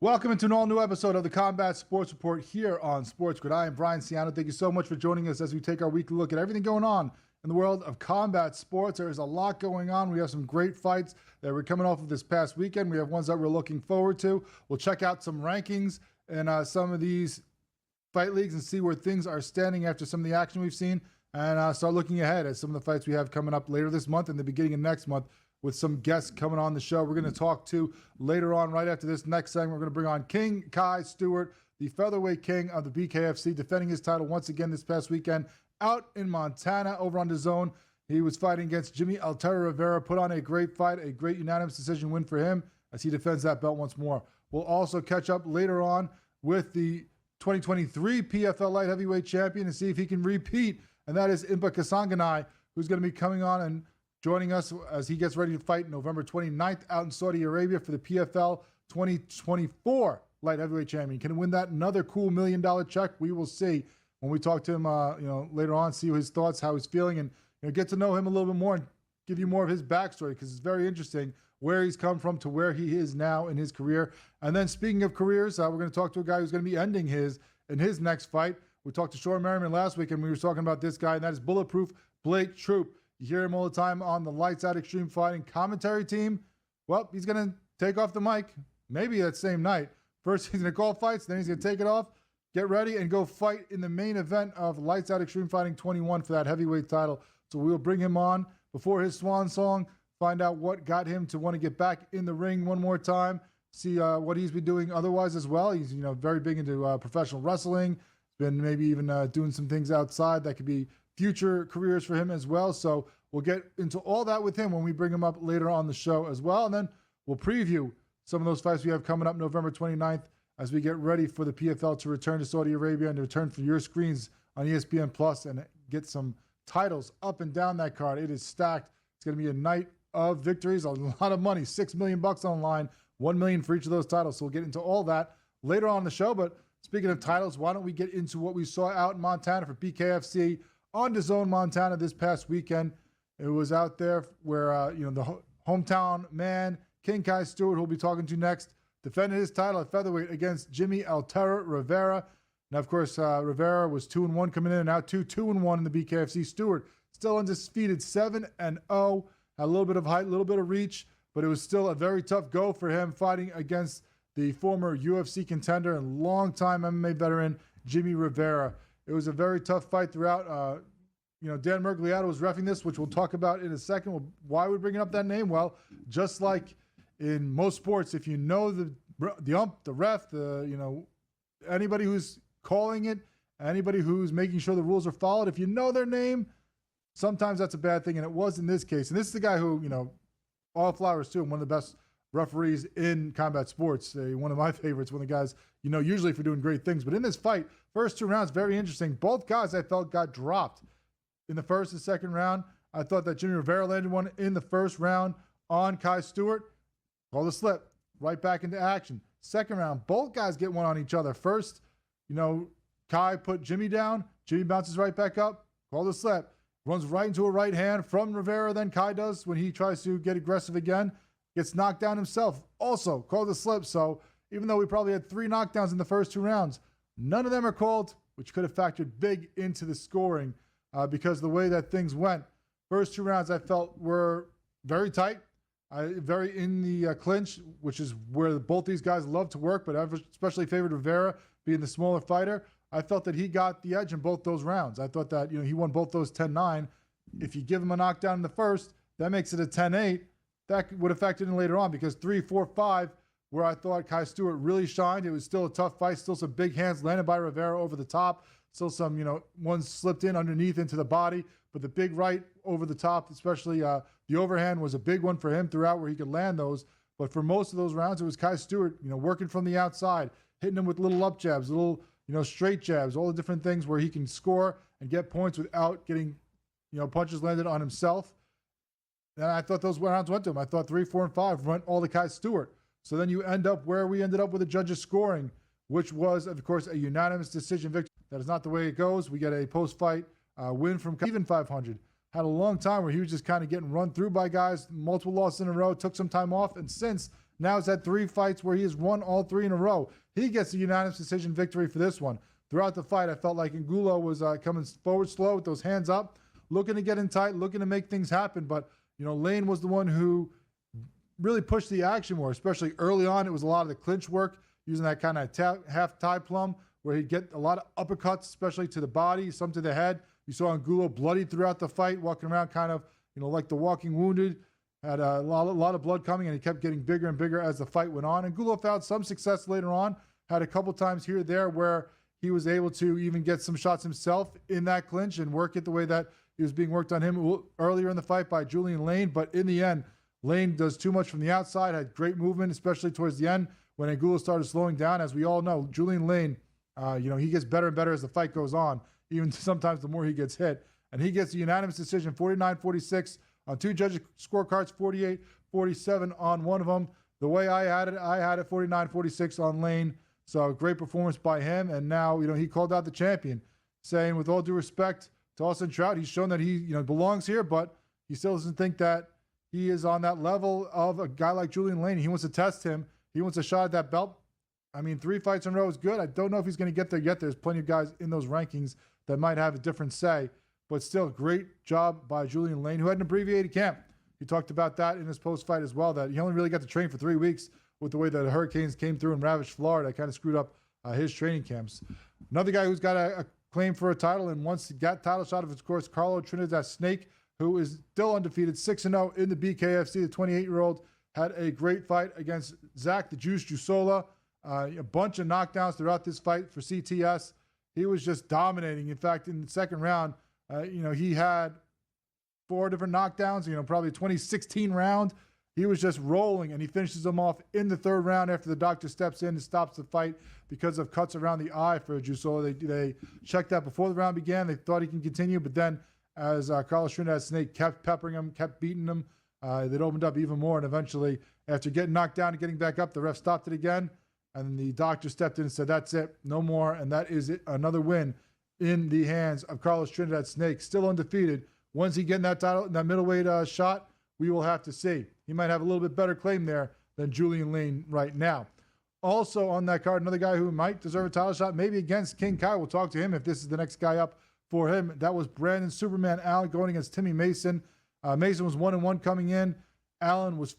Welcome into an all-new episode of the Combat Sports Report here on SportsGrid. I am Brian Ciano. Thank you so much for joining us as we take our weekly look at everything going on in the world of combat sports. There is a lot going on. We have some great fights that we're coming off of this past weekend. We have ones that we're looking forward to. We'll check out some rankings and some of these fight leagues and see where things are standing after some of the action we've seen, and start looking ahead at some of the fights we have coming up later this month and the beginning of next month, with some guests coming on the show. We're going to talk to later on, right after this next segment. We're going to bring on King Kai Stewart, the featherweight king of the BKFC, defending his title once again this past weekend out in Montana over on DAZN. He was fighting against Jimmy Altera Rivera, put on a great fight, a great unanimous decision win for him as he defends that belt once more. We'll also catch up later on with the 2023 PFL light heavyweight champion and see if he can repeat, and that is Impa Kasanganay, who's going to be coming on and joining us as he gets ready to fight November 29th out in Saudi Arabia for the PFL 2024 light heavyweight champion. Can he win that another cool $1 million check? We will see when we talk to him later on, see his thoughts, how he's feeling, and get to know him a little bit more and give you more of his backstory, because it's very interesting where he's come from to where he is now in his career. And then speaking of careers, we're going to talk to a guy who's going to be ending in his next fight. We talked to Sean Merriman last week, and we were talking about this guy, and that is Bulletproof Blake Troop. You hear him all the time on the Lights Out Extreme Fighting commentary team. Well, he's going to take off the mic maybe that same night. First, he's going to call fights, then he's going to take it off, get ready, and go fight in the main event of Lights Out Extreme Fighting 21 for that heavyweight title. So we'll bring him on before his swan song, find out what got him to want to get back in the ring one more time, see what he's been doing otherwise as well. He's very big into professional wrestling. He's been maybe even doing some things outside that could be future careers for him as well. So we'll get into all that with him when we bring him up later on the show as well. And then we'll preview some of those fights we have coming up November 29th as we get ready for the PFL to return to Saudi Arabia and to return for your screens on ESPN Plus and get some titles up and down that card. It is stacked. It's going to be a night of victories, a lot of money, $6 million on the line, $1 million for each of those titles. So we'll get into all that later on in the show. But speaking of titles, why don't we get into what we saw out in Montana for BKFC on DAZN Montana this past weekend. It was out there where, the hometown man, King Kai Stewart, who we'll be talking to next, defended his title at featherweight against Jimmy Altera Rivera. Now, of course, Rivera was 2-1 coming in, and now 2-1 in the BKFC. Stewart still undefeated, 7-0. Had a little bit of height, a little bit of reach, but it was still a very tough go for him fighting against the former UFC contender and longtime MMA veteran, Jimmy Rivera. It was a very tough fight throughout. Dan Mergliato was reffing this, which we'll talk about in a second. Well, why are we bringing up that name? Well, just like in most sports, if you know the ump, the ref, anybody who's calling it, anybody who's making sure the rules are followed, if you know their name, sometimes that's a bad thing, and it was in this case. And this is the guy who, all flowers to him, one of the best referees in combat sports, one of my favorites, one of the guys, usually for doing great things. But in this fight, first two rounds, very interesting. Both guys, I felt, got dropped in the first and second round. I thought that Jimmy Rivera landed one in the first round on Kai Stewart. Called a slip, right back into action. Second round, both guys get one on each other. First, Kai put Jimmy down. Jimmy bounces right back up. Called a slip. Runs right into a right hand from Rivera, then Kai does when he tries to get aggressive again. Gets knocked down himself. Also called a slip. So even though we probably had 3 knockdowns in the first 2 rounds, none of them are called, which could have factored big into the scoring because of the way that things went. First 2 rounds I felt were very tight, very in the clinch, which is where both these guys love to work, but I've especially favored Rivera being the smaller fighter. I felt that he got the edge in both those rounds. I thought that he won both those 10-9. If you give him a knockdown in the first, that makes it a 10-8. That would have factored in later on because 3, 4, 5, where I thought Kai Stewart really shined. It was still a tough fight, still some big hands landed by Rivera over the top. Still some, one slipped in underneath into the body, but the big right over the top, especially the overhand was a big one for him throughout where he could land those. But for most of those rounds, it was Kai Stewart, working from the outside, hitting him with little up jabs, little, straight jabs, all the different things where he can score and get points without getting, punches landed on himself. And I thought those rounds went to him. I thought 3, 4, and 5 went all to Kai Stewart. So then you end up where we ended up with the judges scoring, which was, of course, a unanimous decision victory. That is not the way it goes. We get a post-fight win from even 500. Had a long time where he was just kind of getting run through by guys, multiple losses in a row, took some time off, and since Now he's had 3 fights where he has won all 3 in a row. He gets a unanimous decision victory for this one. Throughout the fight, I felt like Angulo was coming forward slow with those hands up, looking to get in tight, looking to make things happen. But, Lane was the one who really pushed the action more, especially early on. It was a lot of the clinch work, using that kind of half tie plum, where he'd get a lot of uppercuts, especially to the body, some to the head. You saw Angulo bloodied throughout the fight, walking around kind of, like the walking wounded. Had a lot of blood coming, and he kept getting bigger and bigger as the fight went on. Angulo found some success later on. Had a couple times here or there where he was able to even get some shots himself in that clinch and work it the way that he was being worked on him earlier in the fight by Julian Lane. But in the end, Lane does too much from the outside, had great movement, especially towards the end when Angulo started slowing down. As we all know, Julian Lane, he gets better and better as the fight goes on, even sometimes the more he gets hit. And he gets a unanimous decision, 49-46 on 2 judges' scorecards, 48-47 on one of them. The way I had it 49-46 on Lane. So great performance by him. And now, he called out the champion, saying, with all due respect to Austin Trout, he's shown that he, belongs here, but he still doesn't think that he is on that level of a guy like Julian Lane. He wants to test him. He wants a shot at that belt. 3 fights in a row is good. I don't know if he's going to get there yet. There's plenty of guys in those rankings that might have a different say. But still, great job by Julian Lane, who had an abbreviated camp. He talked about that in his post-fight as well, that he only really got to train for 3 weeks with the way that the Hurricanes came through and ravaged Florida. It kind of screwed up his training camps. Another guy who's got a claim for a title and once he got title shot of his course, Carlo Trinidad Snake, who is still undefeated, 6-0 in the BKFC. The 28-year-old had a great fight against Zach the Juice Jusola. A bunch of knockdowns throughout this fight for CTS. He was just dominating. In fact, in the second round, he had 4 different knockdowns, probably 2016 round. He was just rolling, and he finishes them off in the 3rd round after the doctor steps in and stops the fight because of cuts around the eye for Jusola. They checked that before the round began. They thought he can continue, but then as Carlos Trinidad Snake kept peppering him, kept beating him, it opened up even more, and eventually, after getting knocked down and getting back up, the ref stopped it again, and the doctor stepped in and said, that's it, no more, and that is it, another win in the hands of Carlos Trinidad Snake, still undefeated. When's he getting that title, that middleweight shot? We will have to see. He might have a little bit better claim there than Julian Lane right now. Also on that card, another guy who might deserve a title shot, maybe against King Kai. We'll talk to him if this is the next guy up for him. That was Brandon Superman Allen going against Timmy Mason. Mason was 1-1 coming in. Allen was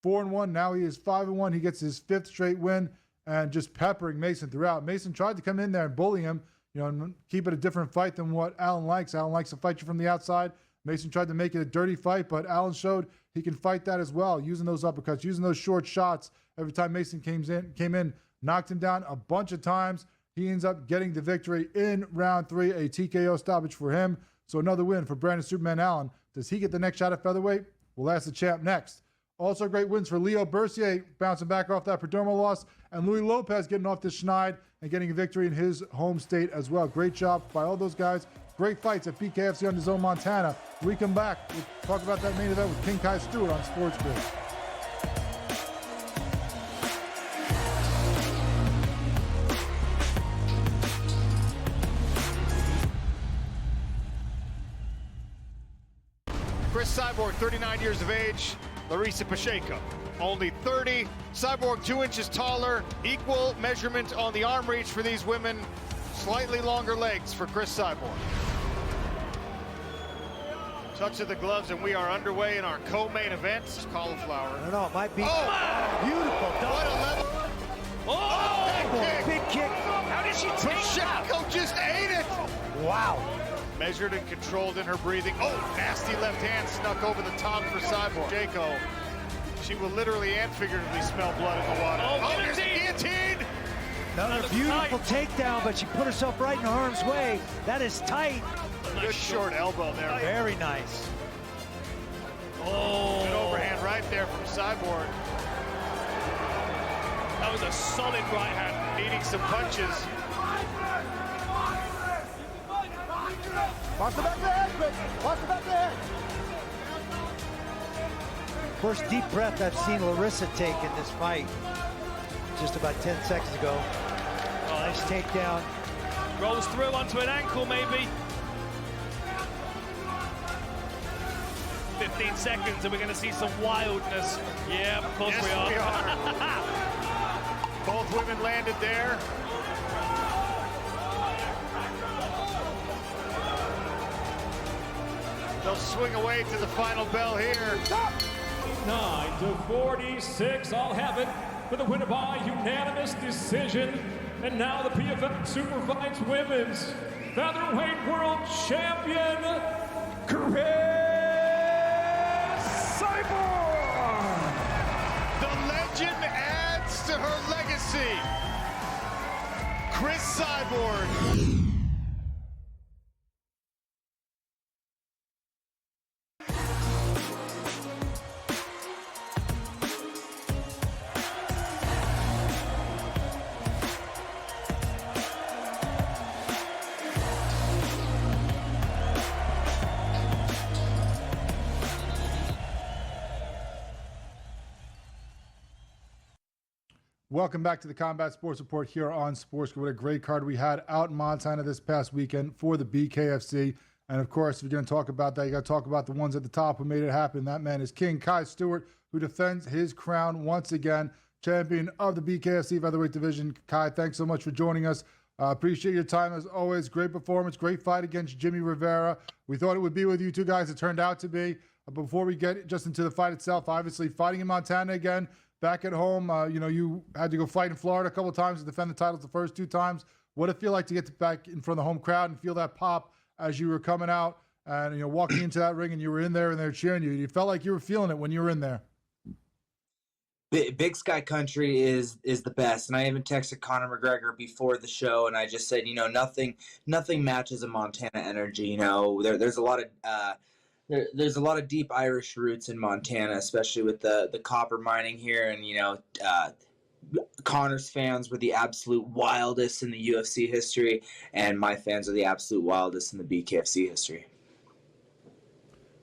4-1. Now he is 5-1. He gets his 5th straight win and just peppering Mason throughout. Mason tried to come in there and bully him, and keep it a different fight than what Allen likes. Allen likes to fight you from the outside. Mason tried to make it a dirty fight, but Allen showed he can fight that as well, using those uppercuts, using those short shots. Every time Mason came in, knocked him down a bunch of times. He ends up getting the victory in round 3, a TKO stoppage for him. So another win for Brandon Superman Allen. Does he get the next shot at featherweight? We'll ask the champ next. Also great wins for Leo Bercier, bouncing back off that Perdomo loss, and Louis Lopez getting off the schneid and getting a victory in his home state as well. Great job by all those guys. Great fights at BKFC on DAZN Montana. When we come back, we'll talk about that main event with King Kai Stewart on SportsGrid. Chris Cyborg, 39 years of age. Larissa Pacheco, only 30. Cyborg 2 inches taller. Equal measurement on the arm reach for these women. Slightly longer legs for Chris Cyborg. Touch of the gloves, and we are underway in our co-main event. Cauliflower. I don't know, it might be beautiful. What a level. Big kick. How did she take Pacheco just ate it. Wow. Measured and controlled in her breathing. Oh, nasty left hand snuck over the top for Cyborg. Pacheco, she will literally and figuratively smell blood in the water. Oh, there's a guillotine. Another beautiful takedown, but she put herself right in harm's way. That is tight. Good short elbow there. Very nice. Oh. Good overhand right there from Cyborg. That was a solid right hand. Needing some punches. Watch the back of the head, Chris. Watch the back of the head. First deep breath I've seen Larissa take in this fight. Just about 10 seconds ago. Nice takedown. Rolls through onto an ankle, maybe. 15 seconds, and we're going to see some wildness. Yeah, of course Yes, we are. Both women landed there. They'll swing away to the final bell here. 9-46, I'll have it for the winner by unanimous decision. And now the PFL Superfights Women's Featherweight World Champion, Chris Cyborg! The legend adds to her legacy. Chris Cyborg. Welcome back to the Combat Sports Report here on SportsGrid. What a great card we had out in Montana this past weekend for the BKFC. And of course, if you're going to talk about that, you got to talk about the ones at the top who made it happen. That man is King Kai Stewart, who defends his crown once again, champion of the BKFC featherweight division. Kai, thanks so much for joining us. Appreciate your time as always. Great performance, great fight against Jimmy Rivera. We thought it would be with you two guys. It turned out to be. Before we get just into the fight itself, obviously fighting in Montana again. Back at home, you had to go fight in Florida a couple of times to defend the titles the first two times. What did it feel like to get back in front of the home crowd and feel that pop as you were coming out and walking into that ring and you were in there and they're cheering you? You felt like you were feeling it when you were in there. Big Sky Country is the best, and I even texted Conor McGregor before the show, and I just said, nothing matches a Montana energy. There's a lot of There's a lot of deep Irish roots in Montana, especially with the copper mining here. And, Connor's fans were the absolute wildest in the UFC history, and my fans are the absolute wildest in the BKFC history.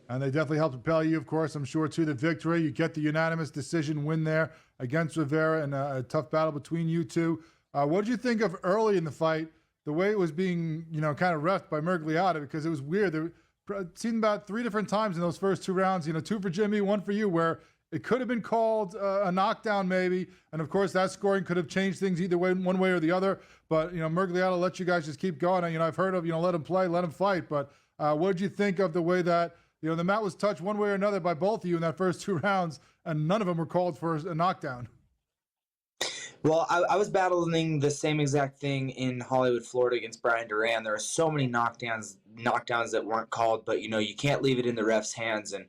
And they definitely helped propel you, of course, I'm sure, to the victory. You get the unanimous decision win there against Rivera in a tough battle between you two. What did you think of early in the fight, the way it was being, kind of reffed by Mergliata? Because it was weird. It seemed about 3 different times in those first 2 rounds, 2 for Jimmy, 1 for you, where it could have been called a knockdown maybe. And, of course, that scoring could have changed things either way, one way or the other. But, Mergliata let you guys just keep going. And, I've heard of, let him play, let him fight. But what did you think of the way that, the mat was touched one way or another by both of you in that first 2 rounds, and none of them were called for a knockdown? Well, I was battling the same exact thing in Hollywood, Florida against Brian Duran. There were so many knockdowns that weren't called, but you can't leave it in the ref's hands. And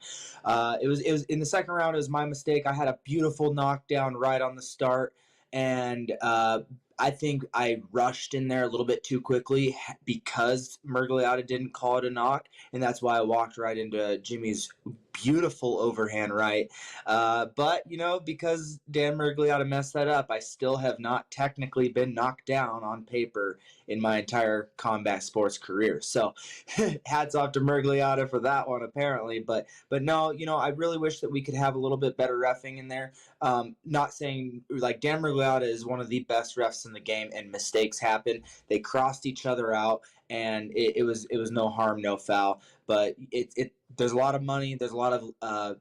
it was in the second round. It was my mistake. I had a beautiful knockdown right on the start, and I think I rushed in there a little bit too quickly because Mergliata didn't call it a knock, and that's why I walked right into Jimmy's beautiful overhand right. But, because Dan Mergliata messed that up, I still have not technically been knocked down on paper in my entire combat sports career. So hats off to Mergliata for that one, apparently. But no, I really wish that we could have a little bit better reffing in there. Not saying, Dan Mergliata is one of the best refs in the game, and mistakes happen. They crossed each other out, and it was no harm, no foul. But there's a lot of money. There's a lot of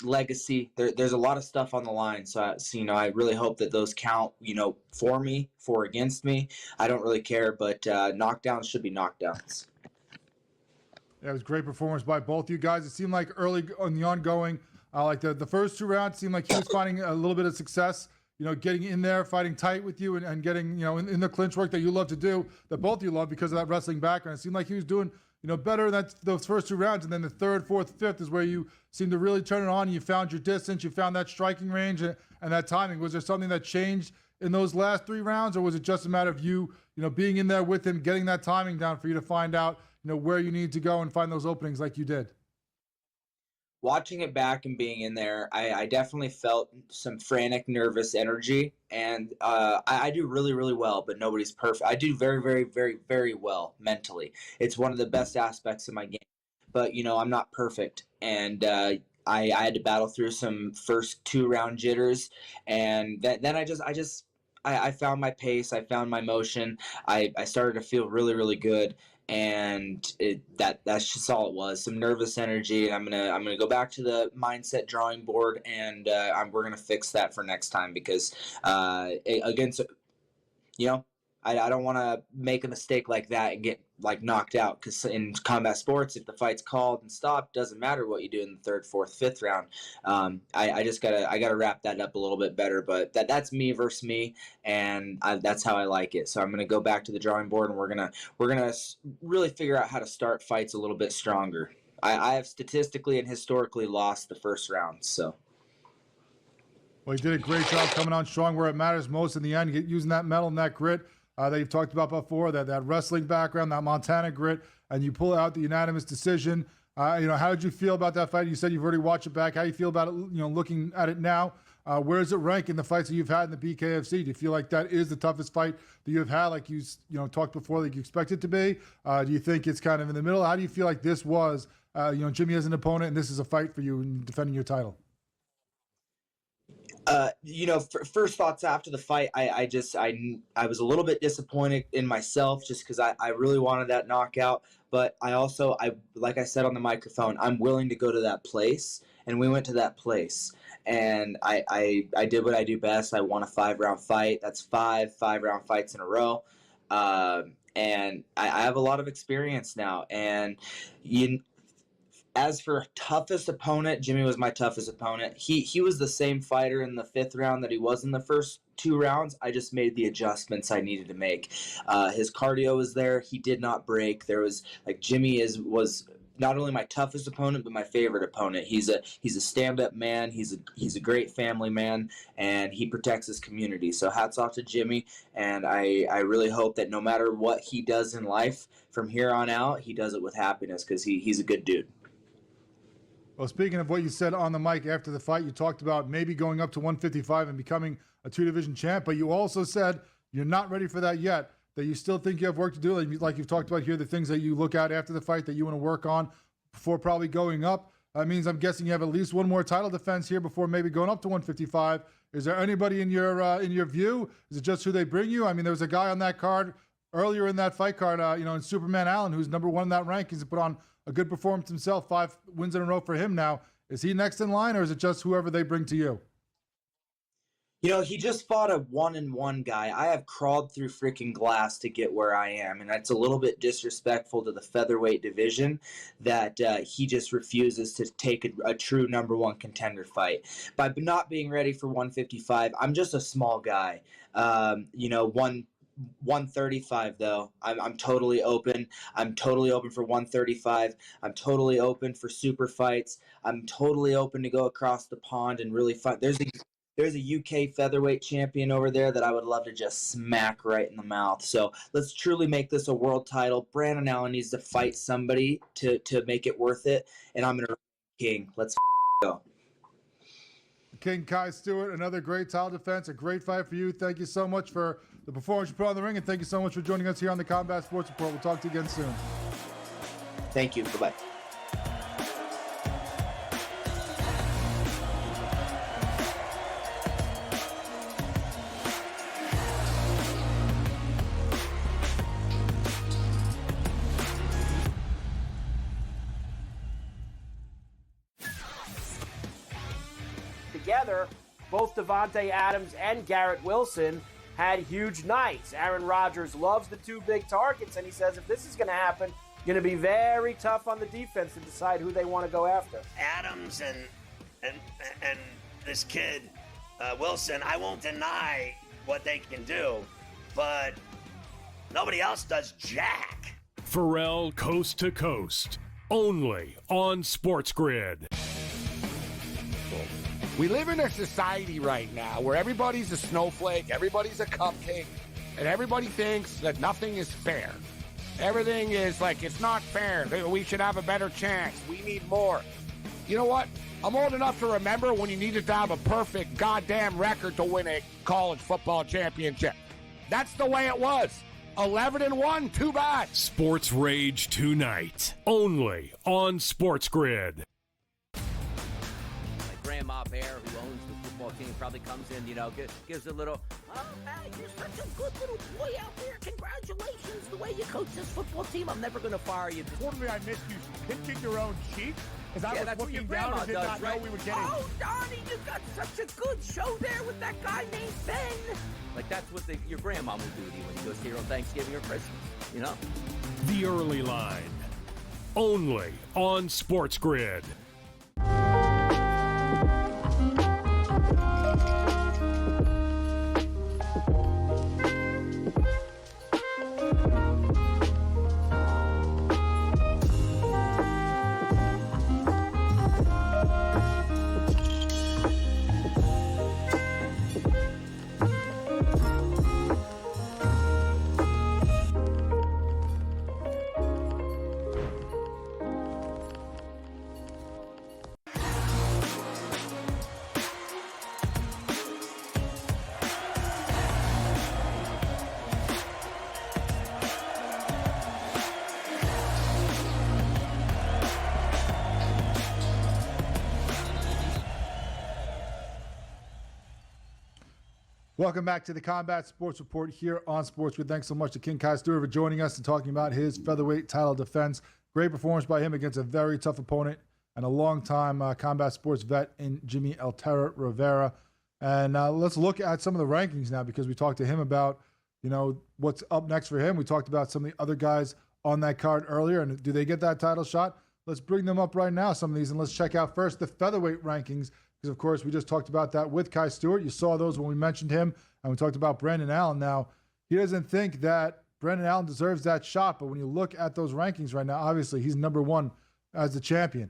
legacy. There's a lot of stuff on the line. So I really hope that those count, for me, for against me. I don't really care, but knockdowns should be knockdowns. Yeah, it was a great performance by both you guys. It seemed like early on the ongoing, the first 2 rounds seemed like he was finding a little bit of success, getting in there, fighting tight with you and getting, in the clinch work that you love to do, that both of you love because of that wrestling background. It seemed like he was doing better than those first 2 rounds. And then the 3rd, 4th, 5th is where you seemed to really turn it on. You found your distance. You found that striking range and that timing. Was there something that changed in those last 3 rounds, or was it just a matter of you, being in there with him, getting that timing down for you to find out, where you need to go and find those openings like you did? Watching it back and being in there, I definitely felt some frantic, nervous energy. And I do really, really well, but nobody's perfect. I do very, very, very, very well mentally. It's one of the best aspects of my game. But, I'm not perfect. And I had to battle through some first 2 round jitters. And then I I found my pace. I found my motion. I started to feel really, really good. And that's just all it was. Some nervous energy. And I'm gonna go back to the mindset drawing board, and we're gonna fix that for next time, because against, I don't want to make a mistake like that and get knocked out, because in combat sports, if the fight's called and stopped, doesn't matter what you do in the 3rd, 4th, 5th round. I gotta wrap that up a little bit better, but that's me versus me, and that's how I like it. So I'm gonna go back to the drawing board, and we're gonna really figure out how to start fights a little bit stronger. I have statistically and historically lost the first round, so. Well, you did a great job coming on strong where it matters most in the end, using that metal and that grit that you've talked about before, that wrestling background, that Montana grit, and you pull out the unanimous decision. How did you feel about that fight? You said you've already watched it back. How do you feel about it, looking at it now? Where does it rank in the fights that you've had in the BKFC? Do you feel like that is the toughest fight that you've had, like you talked before, like you expect it to be? Do you think it's kind of in the middle? How do you feel like this was, Jimmy as an opponent, and this is a fight for you in defending your title? First thoughts after the fight, I was a little bit disappointed in myself, just because I really wanted that knockout. But I like I said on the microphone, I'm willing to go to that place, and we went to that place, and I did what I do best. I won a 5-round fight. That's 5-round fights in a row. And I have a lot of experience now, and as for toughest opponent, Jimmy was my toughest opponent. He was the same fighter in the 5th round that he was in the first 2 rounds. I just made the adjustments I needed to make. His cardio was there. He did not break. Jimmy was not only my toughest opponent, but my favorite opponent. He's a stand-up man. He's a great family man, and he protects his community. So hats off to Jimmy, and I really hope that no matter what he does in life from here on out, he does it with happiness, because he's a good dude. Well, speaking of what you said on the mic after the fight, you talked about maybe going up to 155 and becoming a 2-division champ, but you also said you're not ready for that yet, that you still think you have work to do, like you've talked about here, the things that you look at after the fight that you want to work on before probably going up. That means I'm guessing you have at least one more title defense here before maybe going up to 155. Is there anybody in your view? Is it just who they bring you? I mean, there was a guy on that card earlier in that fight card, in Superman Allen, who's number 1 in that rankings, and put on a good performance himself, 5 wins in a row for him now. Is he next in line, or is it just whoever they bring to you? He just fought a 1-1 guy. I have crawled through freaking glass to get where I am, and that's a little bit disrespectful to the featherweight division that he just refuses to take a true number 1 contender fight. By not being ready for 155, I'm just a small guy. 135 though, I'm totally open. I'm totally open for 135. I'm totally open for super fights. I'm totally open to go across the pond and really fight. There's a UK featherweight champion over there that I would love to just smack right in the mouth. So let's truly make this a world title. Brandon Allen needs to fight somebody to make it worth it, and I'm gonna king. Let's go. King Kai Stewart, another great title defense, a great fight for you. Thank you so much for the performance you put on the ring, and thank you so much for joining us here on the Combat Sports Report. We'll talk to you again soon. Thank you. Bye-bye. Together, both Devontae Adams and Garrett Wilson had huge nights. Aaron Rodgers loves the 2 big targets, and he says if this is going to happen, going to be very tough on the defense to decide who they want to go after. Adams and this kid, Wilson, I won't deny what they can do, but nobody else does jack. Pharrell Coast to Coast, only on SportsGrid. We live in a society right now where everybody's a snowflake, everybody's a cupcake, and everybody thinks that nothing is fair. Everything is like, it's not fair. We should have a better chance. We need more. You know what? I'm old enough to remember when you needed to have a perfect goddamn record to win a college football championship. That's the way it was. 11-1, too bad. Sports Rage tonight, only on SportsGrid. Grandma Bear, who owns the football football team probably comes in, gives a little, oh, man, you're such a good little boy out there. Congratulations, the way you coach this football team. I'm never going to fire you. Totally, I missed you pinching your own cheek. As I was that's what your looking down grandma and did does, not right? know we were getting. Oh, Donnie, you got such a good show there with that guy named Ben. Like, that's what your grandma will do to you when he goes here on Thanksgiving or Christmas, The Early Line, only on SportsGrid. Welcome back to the Combat Sports Report here on SportsGrid. Thanks so much to King Kai Stewart for joining us and talking about his featherweight title defense. Great performance by him against a very tough opponent and a longtime combat sports vet in Jimmy Altera Rivera. And let's look at some of the rankings now, because we talked to him about, what's up next for him. We talked about some of the other guys on that card earlier, and do they get that title shot? Let's bring them up right now, some of these, and let's check out first the featherweight rankings. Because, of course, we just talked about that with Kai Stewart. You saw those when we mentioned him, and we talked about Brandon Allen. Now, he doesn't think that Brandon Allen deserves that shot, but when you look at those rankings right now, obviously he's number one as the champion.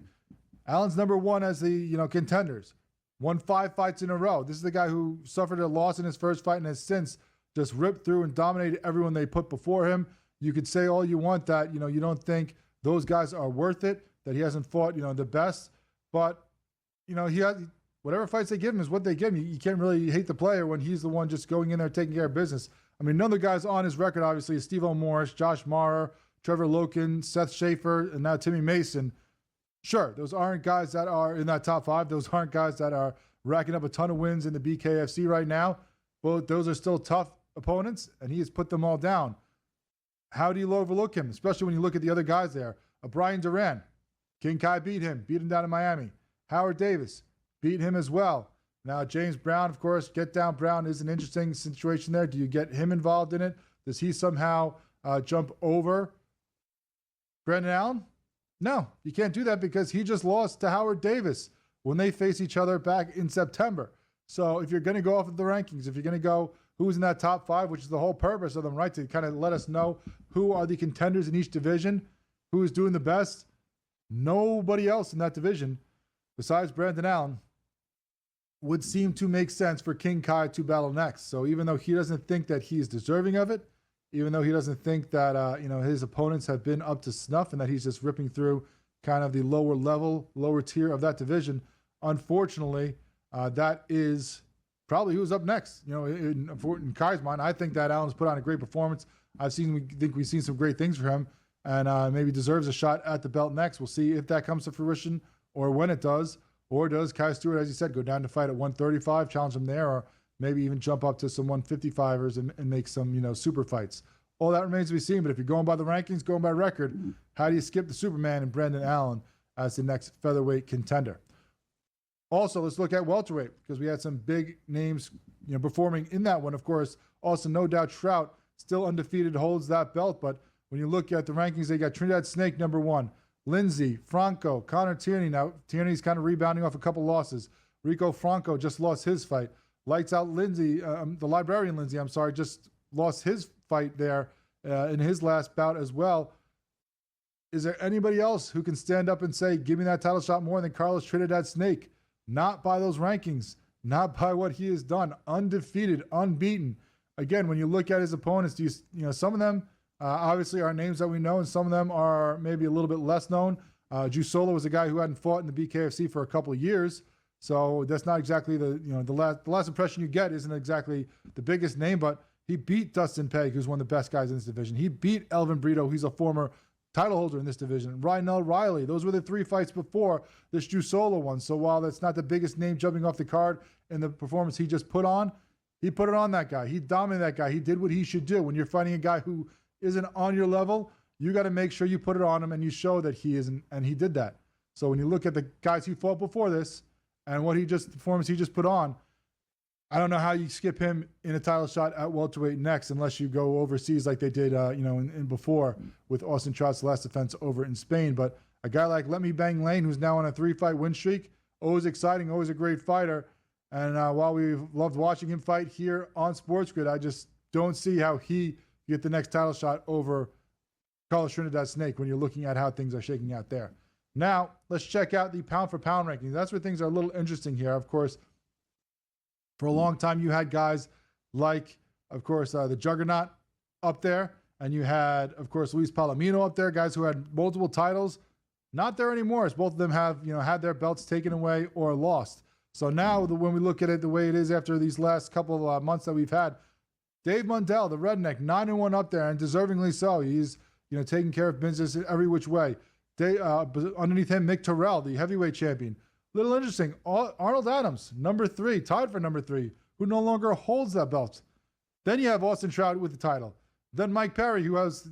Allen's number one as the, contenders. Won 5 fights in a row. This is the guy who suffered a loss in his first fight and has since just ripped through and dominated everyone they put before him. You could say all you want that, you don't think those guys are worth it, that he hasn't fought, the best, but, he has... Whatever fights they give him is what they give him. You can't really hate the player when he's the one just going in there taking care of business. I mean, none of the guys on his record, obviously, is Steve-O Morris, Josh Maurer, Trevor Loken, Seth Schaefer, and now Timmy Mason. Sure, those aren't guys that are in that top 5. Those aren't guys that are racking up a ton of wins in the BKFC right now. But those are still tough opponents, and he has put them all down. How do you overlook him, especially when you look at the other guys there? Brian Duran, King Kai beat him down in Miami. Howard Davis beat him as well. Now, James Brown, of course, Get Down Brown is an interesting situation there. Do you get him involved in it? Does he somehow jump over Brandon Allen? No, you can't do that because he just lost to Howard Davis when they face each other back in September. So if you're going to go off of the rankings, if you're going to go who's in that top 5, which is the whole purpose of them, right, to kind of let us know who are the contenders in each division, who is doing the best, nobody else in that division besides Brandon Allen would seem to make sense for King Kai to battle next. So even though he doesn't think that he's deserving of it, even though he doesn't think that his opponents have been up to snuff and that he's just ripping through kind of the lower tier of that division, unfortunately, that is probably who's up next. In Kai's mind, I think that Allen's put on a great performance. Think we've seen some great things for him, and maybe deserves a shot at the belt next. We'll see if that comes to fruition or when it does. Or does Kai Stewart, as you said, go down to fight at 135, challenge him there, or maybe even jump up to some 155ers and make some, super fights? All that remains to be seen. But if you're going by the rankings, going by record, how do you skip the Superman and Brandon Allen as the next featherweight contender? Also, let's look at welterweight, because we had some big names, performing in that one. Of course, also no doubt Trout still undefeated, holds that belt. But when you look at the rankings, they got Trinidad Snake number 1. Lindsey, Franco, Connor Tierney. Now, Tierney's kind of rebounding off a couple losses. Rico Franco just lost his fight. Lights Out Lindsey, the librarian Lindsey, just lost his fight there in his last bout as well. Is there anybody else who can stand up and say, give me that title shot more than Carlos Trinidad Snake? Not by those rankings, not by what he has done. Undefeated, unbeaten. Again, when you look at his opponents, some of them obviously are names that we know, and some of them are maybe a little bit less known. Ju Solo was a guy who hadn't fought in the BKFC for a couple of years, so that's not exactly the last impression you get isn't exactly the biggest name, but he beat Dustin Pegg, who's one of the best guys in this division. He beat Elvin Brito, who's a former title holder in this division. Rynell Riley. Those were the 3 fights before this Drew Solo one. So while that's not the biggest name jumping off the card in the performance he just put on, he put it on that guy. He dominated that guy. He did what he should do. When you're fighting a guy who isn't on your level, you got to make sure you put it on him and you show that he isn't, and he did that. So when you look at the guys who fought before this and the performance he just put on, I don't know how you skip him in a title shot at welterweight next, unless you go overseas like they did, in before with Austin Trout's last defense over in Spain. But a guy like Let Me Bang Lane, who's now on a 3-fight win streak, always exciting, always a great fighter. And while we've loved watching him fight here on SportsGrid, I just don't see how he get the next title shot over Carlos Trinidad Snake when you're looking at how things are shaking out there. Now, let's check out the pound-for-pound rankings. That's where things are a little interesting here. Of course, for a long time, you had guys like, of course, the Juggernaut up there, and you had, of course, Luis Palomino up there, guys who had multiple titles. Not there anymore, as both of them have, had their belts taken away or lost. So now, when we look at it the way it is after these last couple of months that we've had, Dave Mundell, the redneck, 9-1 up there, and deservingly so. He's, taking care of business every which way. Underneath him, Mick Terrell, the heavyweight champion. Little interesting, Arnold Adams, number 3, tied for number 3, who no longer holds that belt. Then you have Austin Trout with the title. Then Mike Perry, who has,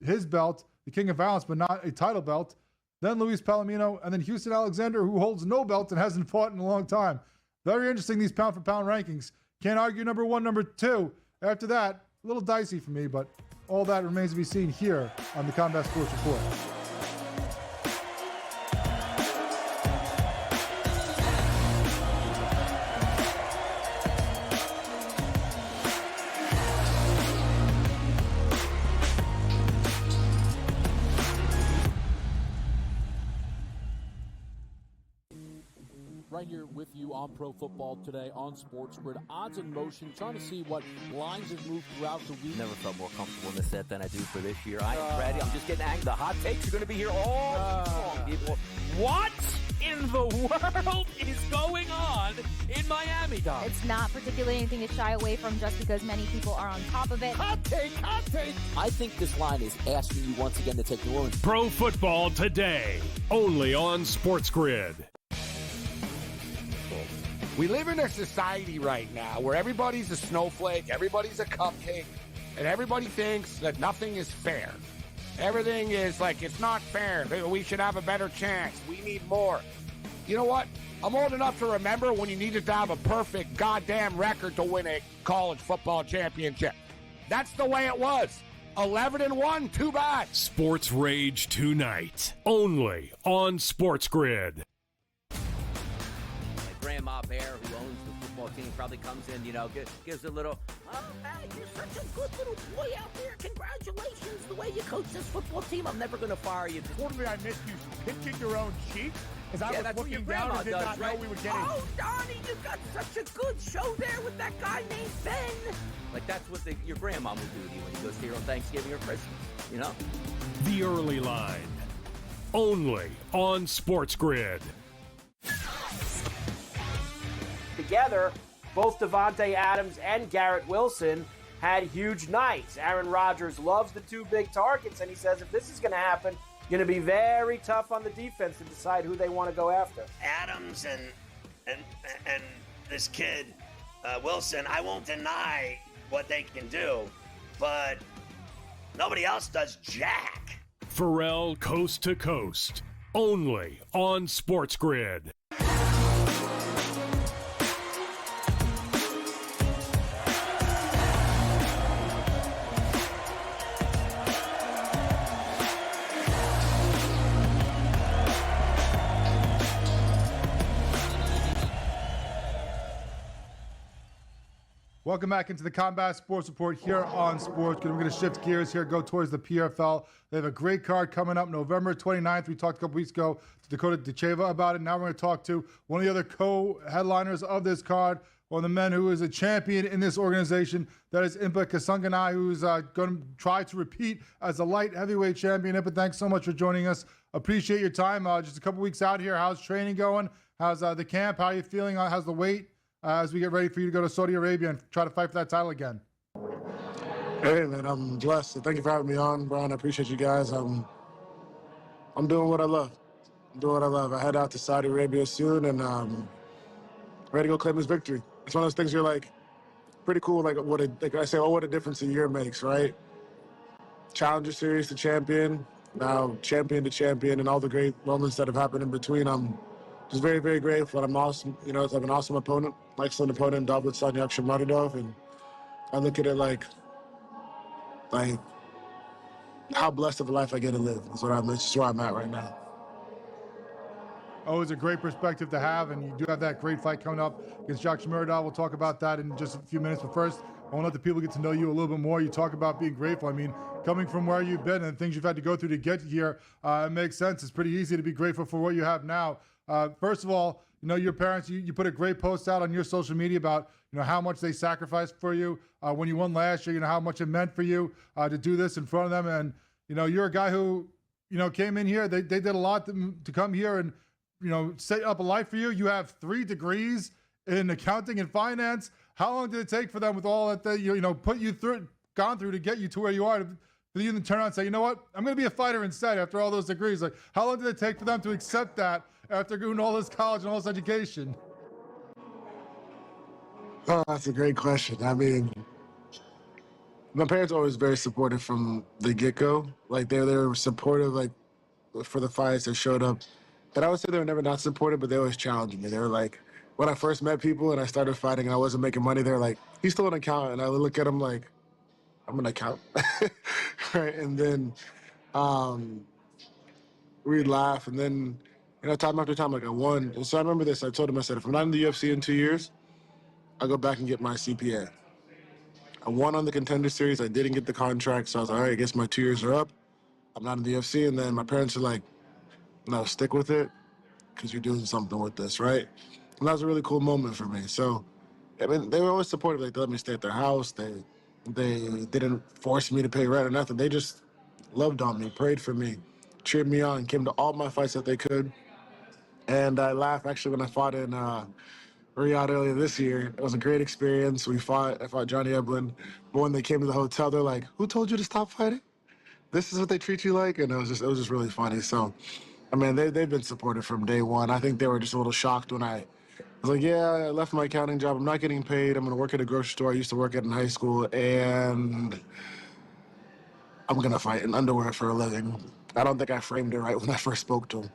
his belt, the King of Violence, but not a title belt. Then Luis Palomino, and then Houston Alexander, who holds no belt and hasn't fought in a long time. Very interesting, these pound-for-pound rankings. Can't argue number 1, number 2. After that, a little dicey for me, but all that remains to be seen here on the Combat Sports Report. Right here with you on Pro Football Today on SportsGrid. Odds in motion, trying to see what lines have moved throughout the week. Never felt more comfortable in this set than I do for this year. I am ready. I'm just getting angry. The hot takes are going to be here all long, people. What in the world is going on in Miami, Dom? It's not particularly anything to shy away from just because many people are on top of it. Hot take, hot take. I think this line is asking you once again to take New Orleans. Pro Football Today, only on SportsGrid. We live in a society right now where everybody's a snowflake, everybody's a cupcake, and everybody thinks that nothing is fair. Everything is like, it's not fair. We should have a better chance. We need more. You know what? I'm old enough to remember when you needed to have a perfect goddamn record to win a college football championship. That's the way it was. 11-1, too bad. Sports Rage tonight, only on SportsGrid. Grandma Bear, who owns the football team, probably comes in, gives a little, oh, hey, you're such a good little boy out there. Congratulations, the way you coach this football team. I'm never going to fire you. Totally, I missed you pinching your own cheek as I was looking down and did not know we were getting. Oh, Donnie, you got such a good show there with that guy named Ben. Like, that's what your grandma would do to you when you go see her on Thanksgiving or Christmas, The Early Line, only on SportsGrid. Together, both Davante Adams and Garrett Wilson had huge nights. Aaron Rodgers loves the 2 big targets, and he says if this is going to happen, going to be very tough on the defense to decide who they want to go after. Adams and this kid, Wilson, I won't deny what they can do, but nobody else does jack. Pharrell Coast to Coast, only on SportsGrid. Welcome back into the Combat Sports Report here on SportsGrid. We're going to shift gears here, go towards the PFL. They have a great card coming up November 29th. We talked a couple weeks ago to Dakota Decheva about it. Now we're going to talk to one of the other co-headliners of this card, one of the men who is a champion in this organization. That is Impa Kasanganay, who's going to try to repeat as a light heavyweight champion. Impa, thanks so much for joining us. Appreciate your time. Just a couple weeks out here. How's training going? How's the camp? How are you feeling? How's the weight? As we get ready for you to go to Saudi Arabia and try to fight for that title again? Hey, man, I'm blessed. So thank you for having me on, Brian. I appreciate you guys. I'm doing what I love. I'm doing what I love. I head out to Saudi Arabia soon, and ready to go claim this victory. It's one of those things you're like, pretty cool. Like I say, oh, what a difference a year makes, right? Challenger Series to champion, now champion to champion, and all the great moments that have happened in between. I'm just very, very grateful. I'm awesome. You know, I have an awesome opponent, excellent opponent, David Sanyak Shamadidov, and I look at it like how blessed of a life I get to live. That's just where I'm at right now. Always a great perspective to have, and you do have that great fight coming up against Jacques Shmuradov. We'll talk about that in just a few minutes, but first, I want to let the people get to know you a little bit more. You talk about being grateful. I mean, coming from where you've been and things you've had to go through to get here, it makes sense. It's pretty easy to be grateful for what you have now. First of all, you know, your parents, you put a great post out on your social media about, you know, how much they sacrificed for you when you won last year, you know, how much it meant for you to do this in front of them. And, you know, you're a guy who, you know, came in here. They did a lot to come here and, you know, set up a life for you. You have 3 degrees in accounting and finance. How long did it take for them with all that they, you know, gone through to get you to where you are, for you to turn around and say, you know what, I'm going to be a fighter instead after all those degrees? Like, how long did it take for them to accept that after doing all this college and all this education? Oh, that's a great question. I mean, my parents were always very supportive from the get-go. Like, they were supportive, like, for the fights that showed up. And I would say they were never not supportive, but they always challenged me. They were like, when I first met people and I started fighting and I wasn't making money, they were like, he's still an accountant. And I look at them like, I'm an accountant. Right? And then we'd laugh. And then, you know, time after time, like, I won. And so I remember this. I told him, I said, if I'm not in the UFC in 2 years, I'll go back and get my CPA. I won on the Contender Series. I didn't get the contract. So I was like, all right, I guess my 2 years are up. I'm not in the UFC. And then my parents are like, no, stick with it because you're doing something with this, right? And that was a really cool moment for me. So, I mean, they were always supportive. Like, they let me stay at their house. They didn't force me to pay rent or nothing. They just loved on me, prayed for me, cheered me on, came to all my fights that they could. And I laughed, actually, when I fought in Riyadh earlier this year. It was a great experience. I fought Johnny Eblin. But when they came to the hotel, they're like, who told you to stop fighting? This is what they treat you like? And it was just really funny. So, I mean, they've been supportive from day one. I think they were just a little shocked when I was like, yeah, I left my accounting job. I'm not getting paid. I'm going to work at a grocery store I used to work at in high school, and I'm going to fight in underwear for a living. I don't think I framed it right when I first spoke to him.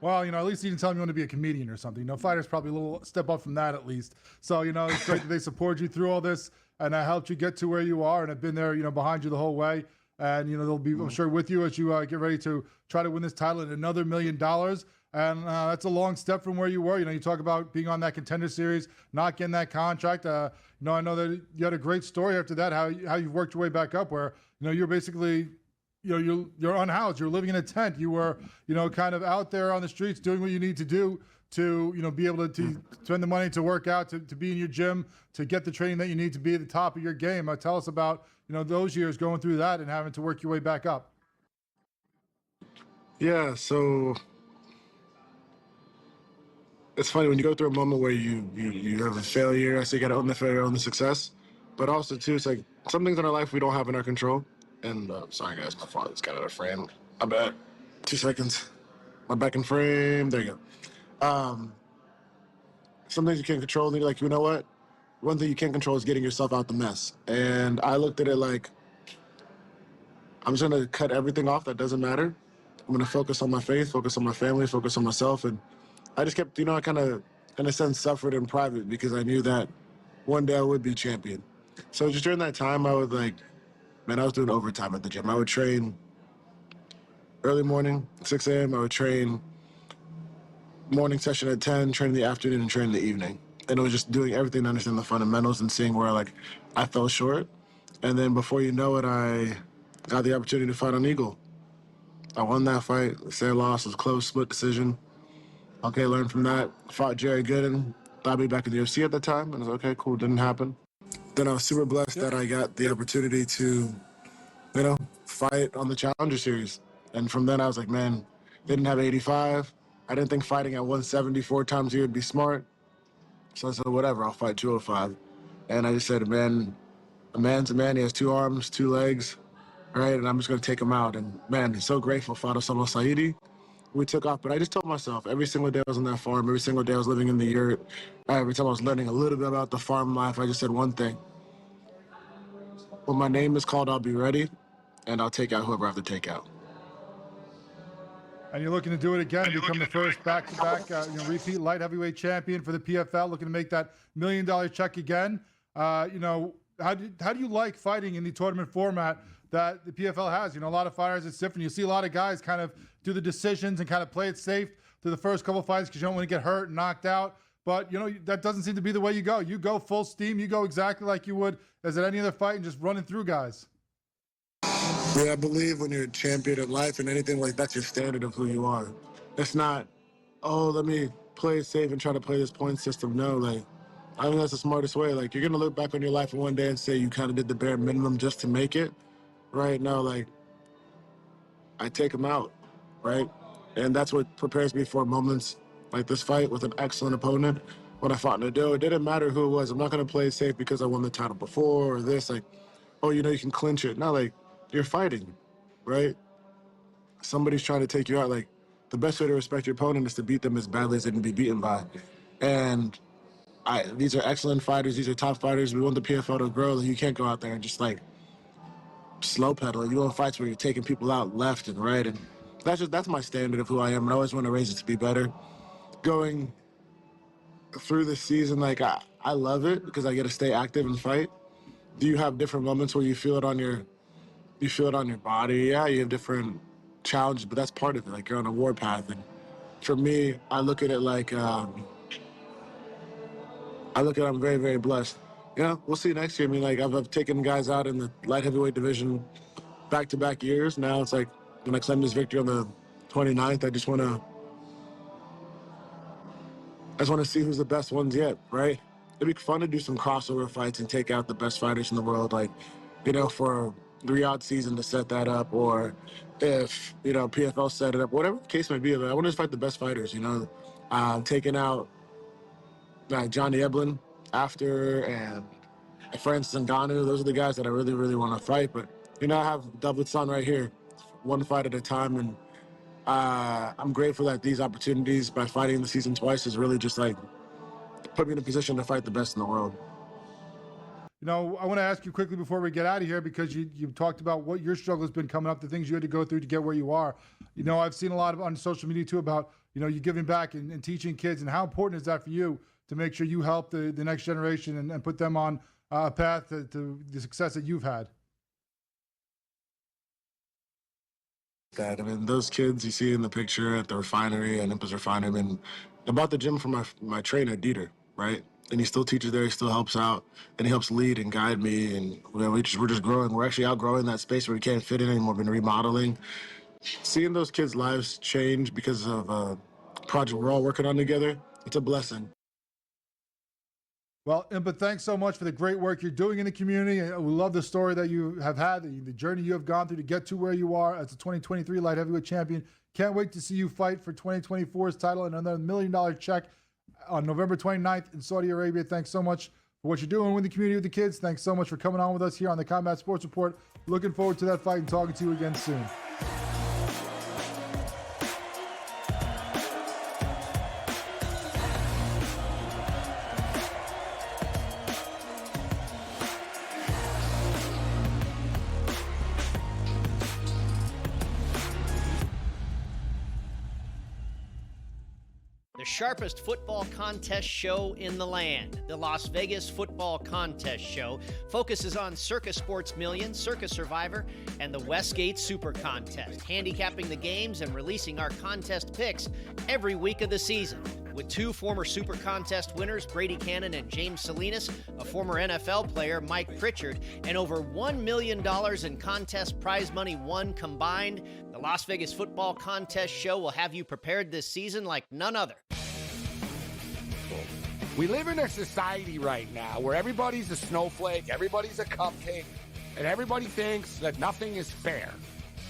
Well, you know, at least you didn't tell me you want to be a comedian or something. You know, fighters probably a little step up from that at least. So, you know, it's great that they support you through all this and helped you get to where you are and have been there, you know, behind you the whole way. And, you know, they'll be, I'm sure, with you as you get ready to try to win this title and another $1 million. And that's a long step from where you were. You know, you talk about being on that Contender Series, not getting that contract. You know, I know that you had a great story after that, how you've worked your way back up where, you know, you're basically, you know, you're unhoused. You're living in a tent. You were, you know, kind of out there on the streets doing what you need to do to, you know, be able to spend the money to work out, to be in your gym, to get the training that you need to be at the top of your game. Tell us about, you know, those years going through that and having to work your way back up. Yeah, so it's funny when you go through a moment where you have a failure. I say you got to own the failure, own the success. But also, too, it's like some things in our life we don't have in our control. And sorry, guys, my father's got out of frame. I bet. 2 seconds. My back in frame. There you go. Some things you can't control. And you're like, you know what? One thing you can't control is getting yourself out the mess. And I looked at it like, I'm just going to cut everything off that doesn't matter. I'm going to focus on my faith, focus on my family, focus on myself. And I just kept, you know, I kind of, in a sense, suffered in private because I knew that one day I would be champion. So just during that time, I would like, man, I was doing overtime at the gym. I would train early morning, 6 a.m. I would train morning session at 10, train in the afternoon, and train in the evening. And it was just doing everything to understand the fundamentals and seeing where, like, I fell short. And then before you know it, I got the opportunity to fight on Eagle. I won that fight. Say I lost, it was close, split decision. Okay, learned from that. Fought Jerry Gooden. Thought I'd be back in the UFC at the time. And I was like, okay, cool, didn't happen. Then I was super blessed that I got the opportunity to, you know, fight on the Challenger Series. And from then I was like, man, they didn't have 85. I didn't think fighting at 170 4 times a year would be smart. So I said, whatever, I'll fight 205. And I just said, man, a man's a man. He has 2 arms, 2 legs, right? And I'm just going to take him out. And, man, he's so grateful for Adesanya Saidi. We took off, but I just told myself every single day I was on that farm, every single day I was living in the yurt, every time I was learning a little bit about the farm life, I just said one thing. When my name is called, I'll be ready, and I'll take out whoever I have to take out. And you're looking to do it again, become the first back-to-back repeat light heavyweight champion for the PFL, looking to make that $1 million check again. How do you like fighting in the tournament format that the PFL has? A lot of fighters, it's different. You see a lot of guys kind of do the decisions and kind of play it safe through the first couple of fights because you don't want to get hurt and knocked out. But, that doesn't seem to be the way you go. You go full steam. You go exactly like you would as at any other fight and just running through guys. Yeah, I believe when you're a champion in life and anything like that's your standard of who you are. It's not, let me play it safe and try to play this point system. No, I think that's the smartest way. You're going to look back on your life in one day and say you kind of did the bare minimum just to make it. Right now, I take them out, right? And that's what prepares me for moments like this fight with an excellent opponent. When I fought Nadeau, it didn't matter who it was. I'm not going to play it safe because I won the title before or this. You can clinch it. No, you're fighting, right? Somebody's trying to take you out. The best way to respect your opponent is to beat them as badly as they can be beaten by. And these are excellent fighters. These are top fighters. We want the PFL to grow. You can't go out there and just slow pedal. You want fights where you're taking people out left and right, and that's my standard of who I am. And I always want to raise it to be better. Going through the season, I love it because I get to stay active and fight. Do you have different moments where you feel it on your body? Yeah, you have different challenges, but that's part of it. You're on a war path, and for me, I look at it I'm very, very blessed. We'll see next year. I've taken guys out in the light heavyweight division back-to-back years. Now it's when I claim this victory on the 29th, I just want to see who's the best ones yet, right? It'd be fun to do some crossover fights and take out the best fighters in the world, for the Riyadh season to set that up, or if, PFL set it up, whatever the case may be. I want to fight the best fighters, taking out Johnny Eblin after, and Francis Ngannou. Those are the guys that I really, really want to fight. But, I have David's son right here, one fight at a time. And I'm grateful that these opportunities, by fighting the season twice, is really just put me in a position to fight the best in the world. I want to ask you quickly before we get out of here, because you talked about what your struggle has been coming up, the things you had to go through to get where you are. I've seen a lot on social media too about, you giving back and teaching kids, and how important is that for you to make sure you help the next generation and put them on a path to the success that you've had? Those kids you see in the picture at the refinery, and Impa's refinery, I bought the gym from my trainer, Dieter, right? And he still teaches there, he still helps out, and he helps lead and guide me, and we're just growing. We're actually outgrowing that space where we can't fit in anymore. We've been remodeling. Seeing those kids' lives change because of a project we're all working on together, it's a blessing. Well, Impa, thanks so much for the great work you're doing in the community. We love the story that you have had, the journey you have gone through to get to where you are as a 2023 light heavyweight champion. Can't wait to see you fight for 2024's title and another $1 million check on November 29th in Saudi Arabia. Thanks so much for what you're doing with the community, with the kids. Thanks so much for coming on with us here on the Combat Sports Report. Looking forward to that fight and talking to you again soon. Sharpest football contest show in the land. The Las Vegas Football Contest Show focuses on Circus Sports Million, Circus Survivor, and the Westgate Super Contest, handicapping the games and releasing our contest picks every week of the season. With 2 former Super Contest winners, Brady Cannon and James Salinas, a former NFL player, Mike Pritchard, and over $1 million in contest prize money won combined, the Las Vegas Football Contest Show will have you prepared this season like none other. We live in a society right now where everybody's a snowflake, everybody's a cupcake, and everybody thinks that nothing is fair.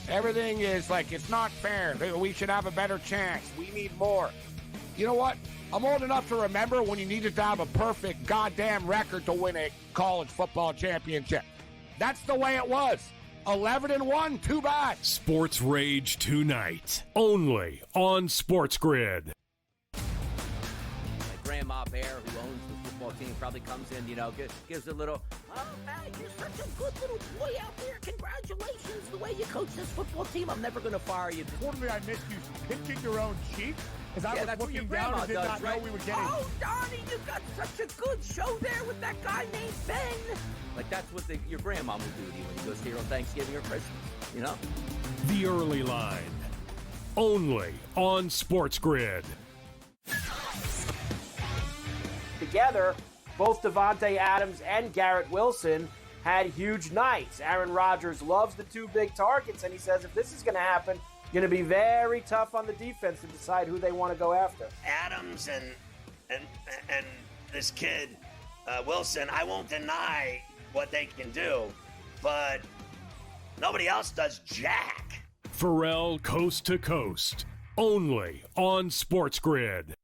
Everything is it's not fair. We should have a better chance. We need more. You know what? I'm old enough to remember when you needed to have a perfect goddamn record to win a college football championship. That's the way it was. 11-1, too bad. Sports Rage tonight, only on SportsGrid. My grandma Bear, who owns the football team, probably comes in, gives a little, oh, man, you're such a good little boy out there. Congratulations, the way you coach this football team. I'm never going to fire you. Totally, I missed you pinching your own cheek as I was that's what your looking down grandma and did does, not right? know we were getting. Oh, Donnie, you got such a good show there with that guy named Ben. Like, that's what your grandma will do to you when he goes here on Thanksgiving or Christmas, The Early Line, only on SportsGrid. Together, both Davante Adams and Garrett Wilson had huge nights. Aaron Rodgers loves the two big targets, and he says if this is going to happen, going to be very tough on the defense to decide who they want to go after. Adams and this kid Wilson, I won't deny what they can do, but nobody else does jack. Pharrell Coast to Coast, only on SportsGrid.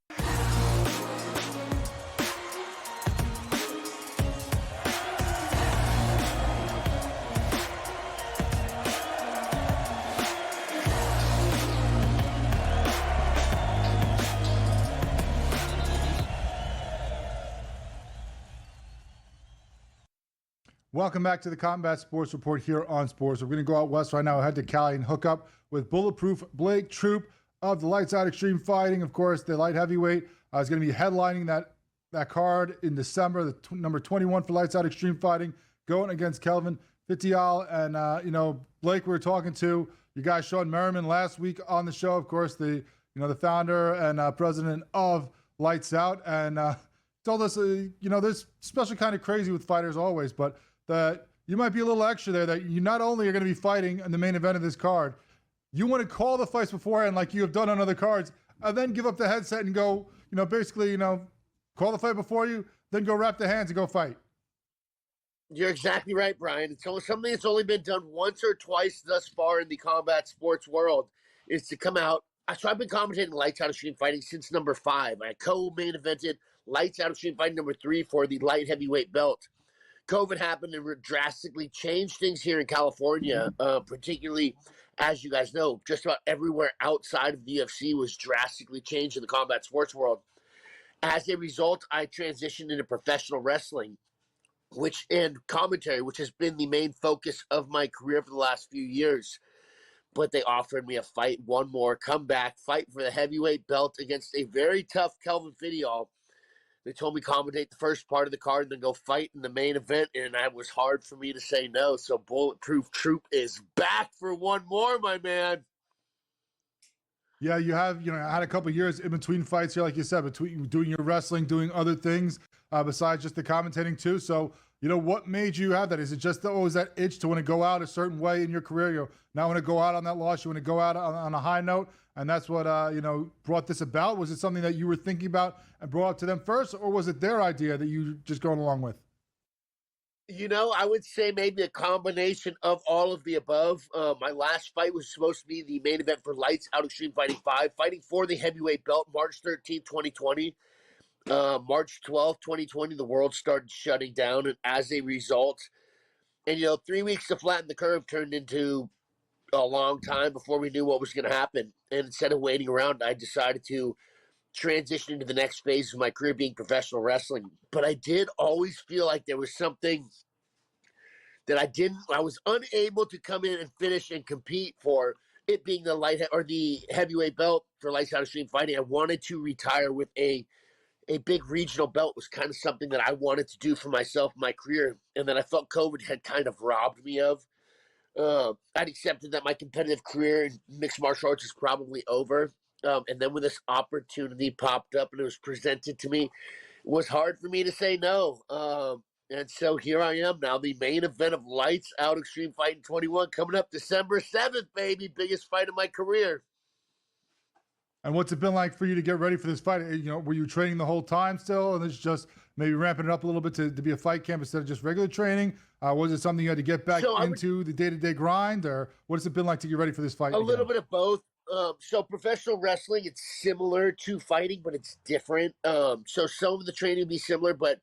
Welcome back to the Combat Sports Report here on Sports. We're going to go out west right now. I head to Cali and hook up with Bulletproof Blake Troop of the Lights Out Extreme Fighting. Of course, the light heavyweight is going to be headlining that card in December, number 21 for Lights Out Extreme Fighting, going against Kelvin Fitial. And, Blake, we were talking to you guys, Sean Merriman, last week on the show. Of course, the founder and president of Lights Out. And told us, there's special kind of crazy with fighters always, but that you might be a little extra there, that you not only are going to be fighting in the main event of this card, you want to call the fights beforehand like you have done on other cards, and then give up the headset and go, basically, call the fight before you, then go wrap the hands and go fight. You're exactly right, Brian. It's something that's only been done once or twice thus far in the combat sports world, is to come out. So I've been commentating Lights Out Extreme Fighting since number 5. I co-main evented Lights Out Extreme Fighting number 3 for the light heavyweight belt. COVID happened and drastically changed things here in California, particularly, as you guys know, just about everywhere outside of the UFC was drastically changed in the combat sports world. As a result, I transitioned into professional wrestling, and commentary, which has been the main focus of my career for the last few years. But they offered me a fight, one more, come back, fight for the heavyweight belt against a very tough Kelvin Fitial. They told me commentate the first part of the card and then go fight in the main event, and it was hard for me to say no. So Bulletproof Troop is back for one more, my man. Yeah, you have, had a couple of years in between fights here, like you said, between doing your wrestling, doing other things besides just the commentating too. So, what made you have that? Is it just always that itch to want to go out a certain way in your career? You now want to go out on that loss. You want to go out on a high note. And that's what, brought this about. Was it something that you were thinking about and brought up to them first, or was it their idea that you just going along with? I would say maybe a combination of all of the above. My last fight was supposed to be the main event for Lights Out Extreme Fighting 5, fighting for the heavyweight belt, March 13th, 2020. March 12th, 2020, the world started shutting down. And as a result, 3 weeks to flatten the curve turned into a long time before we knew what was going to happen. And instead of waiting around, I decided to transition into the next phase of my career, being professional wrestling. But I did always feel like there was something that I was unable to come in and finish and compete for, it being the heavyweight belt for Lights Out Extreme Fighting. I wanted to retire with a big regional belt. Was kind of something that I wanted to do for myself, my career. And then I felt COVID had kind of robbed me of. I'd accepted that my competitive career in mixed martial arts is probably over. And then when this opportunity popped up and it was presented to me, it was hard for me to say no. And so here I am now, the main event of Lights Out Extreme Fighting 21 coming up December 7th, baby. Biggest fight of my career. And what's it been like for you to get ready for this fight? Were you training the whole time still, and it's just maybe ramping it up a little bit to be a fight camp instead of just regular training? Was it something you had to get back into the day-to-day grind, or what has it been like to get ready for this fight? A little bit of both. So professional wrestling, it's similar to fighting, but it's different. So some of the training would be similar, but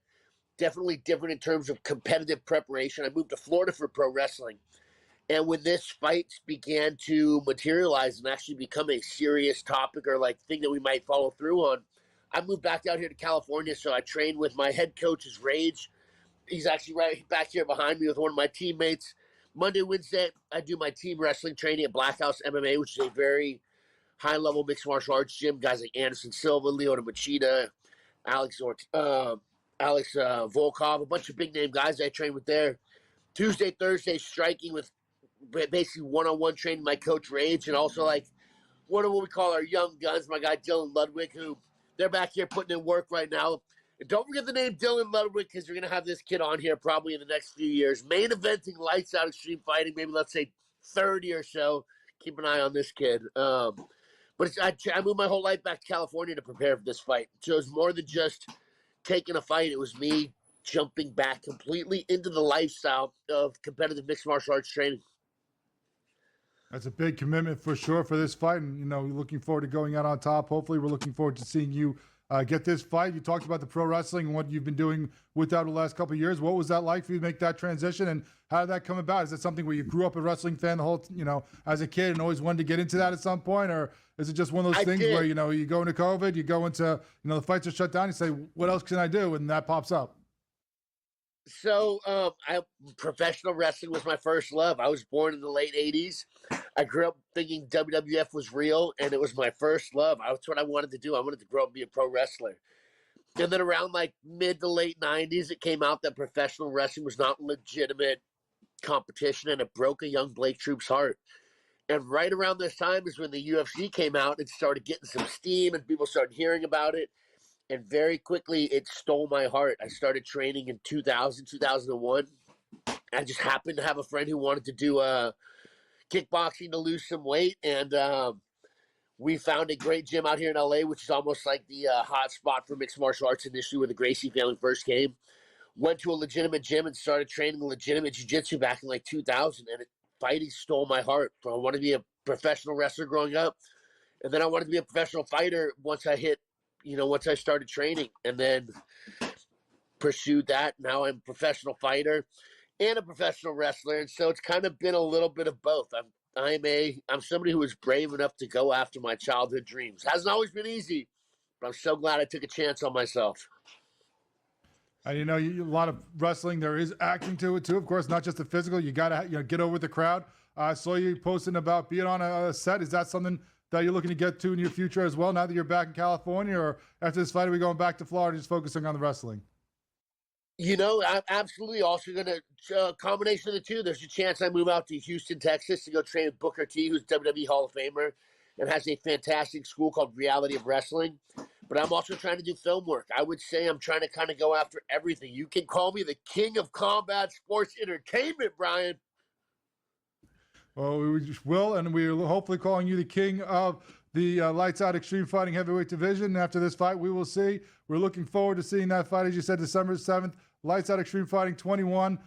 definitely different in terms of competitive preparation. I moved to Florida for pro wrestling. And when this fight began to materialize and actually become a serious topic or like thing that we might follow through on, I moved back out here to California. So I trained with my head coach's Rage. He's actually right back here behind me with one of my teammates. Monday, Wednesday, I do my team wrestling training at Black House MMA, which is a very high-level mixed martial arts gym. Guys like Anderson Silva, Leona Machida, Alex Volkov, a bunch of big-name guys I train with there. Tuesday, Thursday, striking with basically one-on-one training my coach Rage, and also like one of what we call our young guns, my guy Dylan Ludwig, who they're back here putting in work right now. And don't forget the name Dylan Ludwig, because you're going to have this kid on here probably in the next few years. Main eventing Lights Out Extreme Fighting, maybe let's say 30 or so. Keep an eye on this kid. But I moved my whole life back to California to prepare for this fight. So it was more than just taking a fight. It was me jumping back completely into the lifestyle of competitive mixed martial arts training. That's a big commitment for sure for this fight. And, looking forward to going out on top. Hopefully, we're looking forward to seeing you get this fight. You talked about the pro wrestling and what you've been doing with that the last couple of years. What was that like for you to make that transition, and how did that come about? Is it something where you grew up a wrestling fan the whole, as a kid and always wanted to get into that at some point, or is it just one of those things where, you go into COVID, you go into, the fights are shut down, you say, what else can I do? And that pops up. So professional wrestling was my first love. I was born in the late 80s. I grew up thinking WWF was real, and it was my first love. That's what I wanted to do. I wanted to grow up and be a pro wrestler. And then around like mid to late 90s, it came out that professional wrestling was not legitimate competition, and it broke a young Blake Troop's heart. And right around this time is when the UFC came out and started getting some steam, and people started hearing about it. And very quickly, it stole my heart. I started training in 2001. I just happened to have a friend who wanted to do kickboxing to lose some weight. And we found a great gym out here in LA, which is almost like the hot spot for mixed martial arts initially when the Gracie family first came. Went to a legitimate gym and started training legitimate jiu-jitsu back in like 2000. And fighting stole my heart. I wanted to be a professional wrestler growing up. And then I wanted to be a professional fighter once I started training, and then pursued that. Now I'm a professional fighter and a professional wrestler. And so it's kind of been a little bit of both. I'm somebody who was brave enough to go after my childhood dreams. Hasn't always been easy, but I'm so glad I took a chance on myself. And a lot of wrestling, there is acting to it too. Of course, not just the physical. You got to get over the crowd. I saw you posting about being on a set. Is that something that you're looking to get to in your future as well, now that you're back in California, or after this fight, are we going back to Florida just focusing on the wrestling? I'm absolutely also going to combination of the two. There's a chance I move out to Houston, Texas to go train with Booker T, who's WWE Hall of Famer and has a fantastic school called Reality of Wrestling. But I'm also trying to do film work. I would say I'm trying to kind of go after everything. You can call me the king of combat sports entertainment, Brian. Well, we will, and we're hopefully calling you the king of the Lights Out Extreme Fighting Heavyweight Division. After this fight, we will see. We're looking forward to seeing that fight, as you said, December 7th, Lights Out Extreme Fighting 21.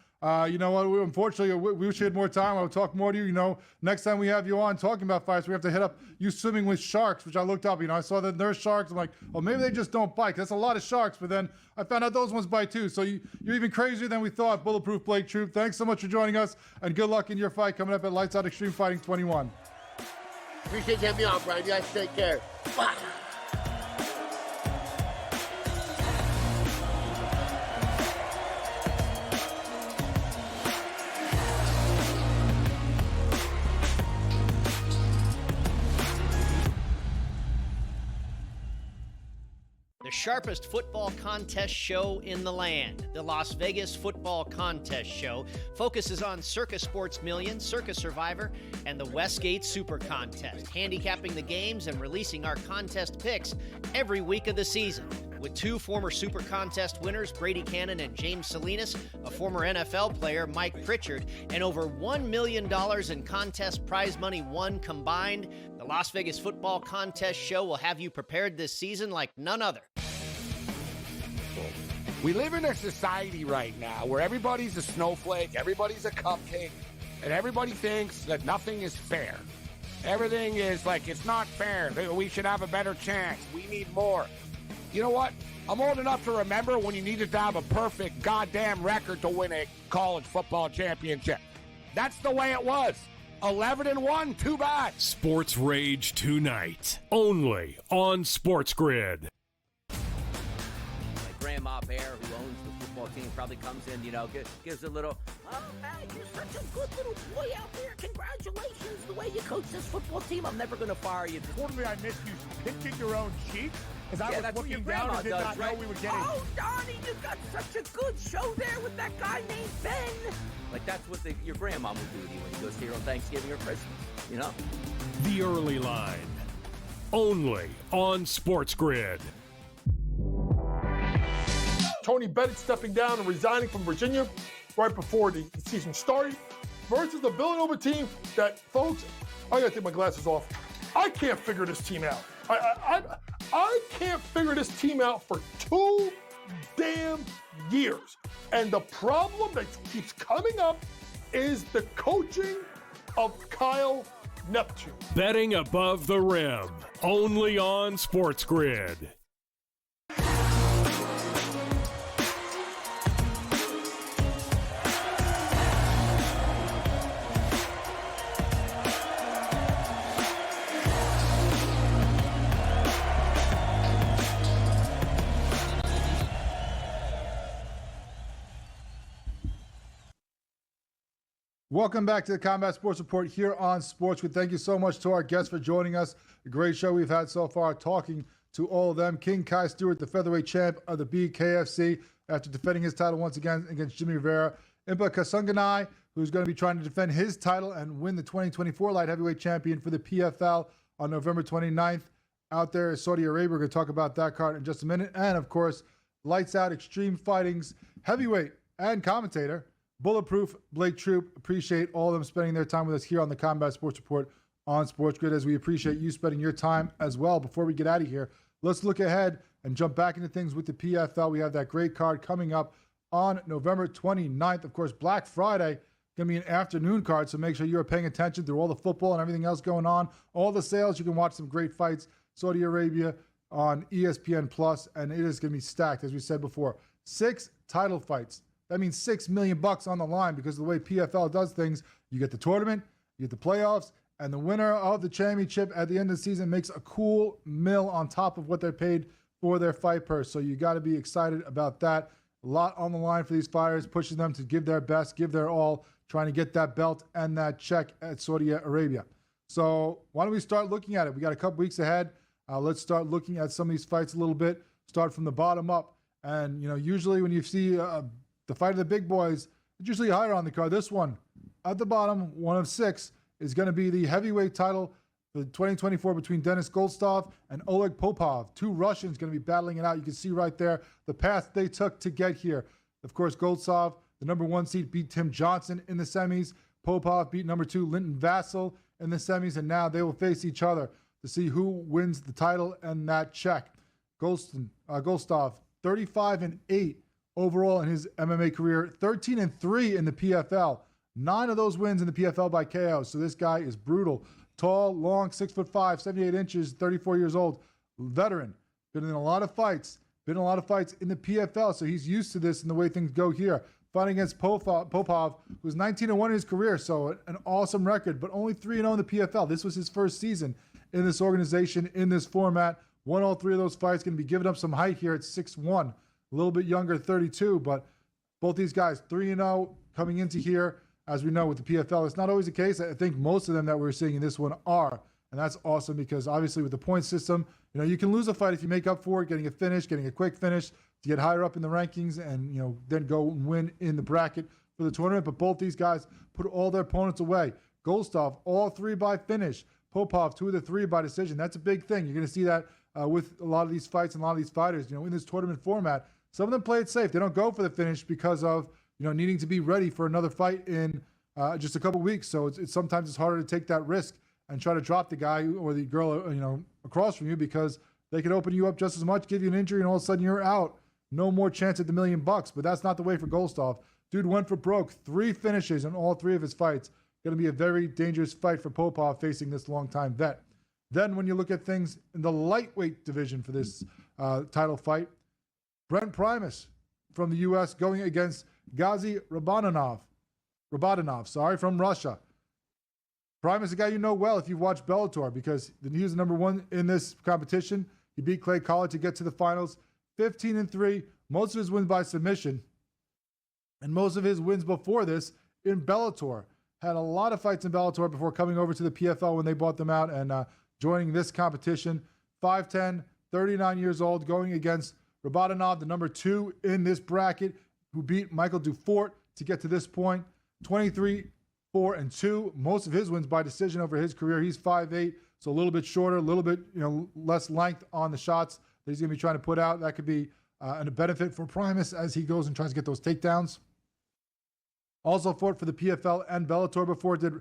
You know what? Unfortunately, we wish we had more time. I'll talk more to you. Next time we have you on talking about fights, we have to hit up you swimming with sharks, which I looked up. I saw that there's sharks. I'm like, oh, maybe they just don't bite. That's a lot of sharks. But then I found out those ones bite too. So you're even crazier than we thought. Bulletproof Blake Troop. Thanks so much for joining us, and good luck in your fight coming up at Lights Out Extreme Fighting 21. Appreciate you having me on, Brian. You guys take care. Bye. The sharpest football contest show in the land, the Las Vegas Football Contest Show, focuses on Circus Sports Million, Circus Survivor, and the Westgate Super Contest, handicapping the games and releasing our contest picks every week of the season. With two former Super Contest winners, Brady Cannon and James Salinas, a former NFL player, Mike Pritchard, and over $1 million in contest prize money won combined, the Las Vegas Football Contest Show will have you prepared this season like none other. We live in a society right now where everybody's a snowflake, everybody's a cupcake, and everybody thinks that nothing is fair. Everything is like, it's not fair. We should have a better chance. We need more. You know what? I'm old enough to remember when you needed to have a perfect goddamn record to win a college football championship. That's the way it was. 11-1, too bad. Sports Rage tonight, only on SportsGrid. My grandma Bear, who owns the football team, probably comes in, gives a little, oh, man, you're such a good little boy out there. Congratulations, the way you coach this football team. I'm never going to fire you. Totally, I missed you pinching your own cheek. As I was that's what your looking down grandma and did does, not right? know we were getting. Oh, Donnie, you got such a good show there with that guy named Ben. Like, that's what your grandma would do to you when he goes here on Thanksgiving or Christmas, The Early Line, only on SportsGrid. Tony Bennett stepping down and resigning from Virginia right before the season started versus the Villanova team that, folks, I gotta take my glasses off. I can't figure this team out. I can't figure this team out for 2 damn years. And the problem that keeps coming up is the coaching of Kyle Neptune. Betting above the rim, only on SportsGrid. Welcome back to the Combat Sports Report here on SportsGrid. Thank you so much to our guests for joining us. A great show we've had so far, talking to all of them. King Kai Stewart, the featherweight champ of the BKFC, after defending his title once again against Jimmy Rivera. Impa Kasanganay, who's going to be trying to defend his title and win the 2024 light heavyweight champion for the PFL on November 29th. Out there in Saudi Arabia, we're going to talk about that card in just a minute. And, of course, Lights Out Extreme Fighting's heavyweight and commentator, Bulletproof Blake Troop. Appreciate all of them spending their time with us here on the Combat Sports Report on SportsGrid, as we appreciate you spending your time as well. Before we get out of here, let's look ahead and jump back into things with the PFL. We have that great card coming up on November 29th. Of course, Black Friday, going to be an afternoon card, so make sure you're paying attention through all the football and everything else going on. All the sales, you can watch some great fights. Saudi Arabia on ESPN Plus, and it is going to be stacked, as we said before. 6 title fights. That means $6 million on the line, because of the way PFL does things. You get the tournament, you get the playoffs, and the winner of the championship at the end of the season makes a cool mill on top of what they're paid for their fight purse. So you got to be excited about that. A lot on the line for these fighters, pushing them to give their best, give their all, trying to get that belt and that check at Saudi Arabia. So why don't we start looking at it? We got a couple weeks ahead. Let's start looking at some of these fights a little bit. Start from the bottom up. And, usually when you see the fight of the big boys, it's usually higher on the card. This one, at the bottom, one of 6, is going to be the heavyweight title for 2024 between Denis Goldstov and Oleg Popov. 2 Russians going to be battling it out. You can see right there the path they took to get here. Of course, Goldstov, the number 1 seed, beat Tim Johnson in the semis. Popov beat number 2 Linton Vassell in the semis, and now they will face each other to see who wins the title and that check. Goldstov, 35-8 overall in his MMA career, 13-3 in the PFL. 9 of those wins in the PFL by KO. So this guy is brutal. Tall, long, 6'5", 78 inches, 34 years old, veteran. Been in a lot of fights. Been in a lot of fights in the PFL, so he's used to this and the way things go here. Fighting against Popov, who's 19-1 in his career, so an awesome record, but only 3-0 in the PFL. This was his first season in this organization, in this format. Won all 3 of those fights. Going to be giving up some height here at 6'1". A little bit younger, 32, but both these guys 3-0 coming into here. As we know with the PFL, it's not always the case. I think most of them that we're seeing in this one are, and that's awesome because obviously with the point system, you can lose a fight if you make up for it, getting a finish, getting a quick finish to get higher up in the rankings and, then go and win in the bracket for the tournament. But both these guys put all their opponents away. Goldstov, all 3 by finish. Popov, 2 of the 3 by decision. That's a big thing. You're going to see that with a lot of these fights and a lot of these fighters, in this tournament format. Some of them play it safe. They don't go for the finish because of, needing to be ready for another fight in just a couple weeks. So it's sometimes it's harder to take that risk and try to drop the guy or the girl, across from you, because they can open you up just as much, give you an injury, and all of a sudden you're out. No more chance at the $1 million. But that's not the way for Goldstov. Dude went for broke. 3 finishes in all 3 of his fights. Going to be a very dangerous fight for Popov facing this longtime vet. Then when you look at things in the lightweight division for this title fight, Brent Primus from the U.S. going against Gazi Rabadanov, from Russia. Primus is a guy you know well if you've watched Bellator because he was the number one in this competition. He beat Clay Collard to get to the finals. 15-3, most of his wins by submission. And most of his wins before this in Bellator. Had a lot of fights in Bellator before coming over to the PFL when they bought them out and joining this competition. 5'10", 39 years old, going against Rabadanov, the number 2 in this bracket, who beat Michael Dufort to get to this point. 23-4-2. Most of his wins by decision over his career. He's 5'8", so a little bit shorter, a little bit less length on the shots that he's going to be trying to put out. That could be a benefit for Primus as he goes and tries to get those takedowns. Also fought for the PFL and Bellator before did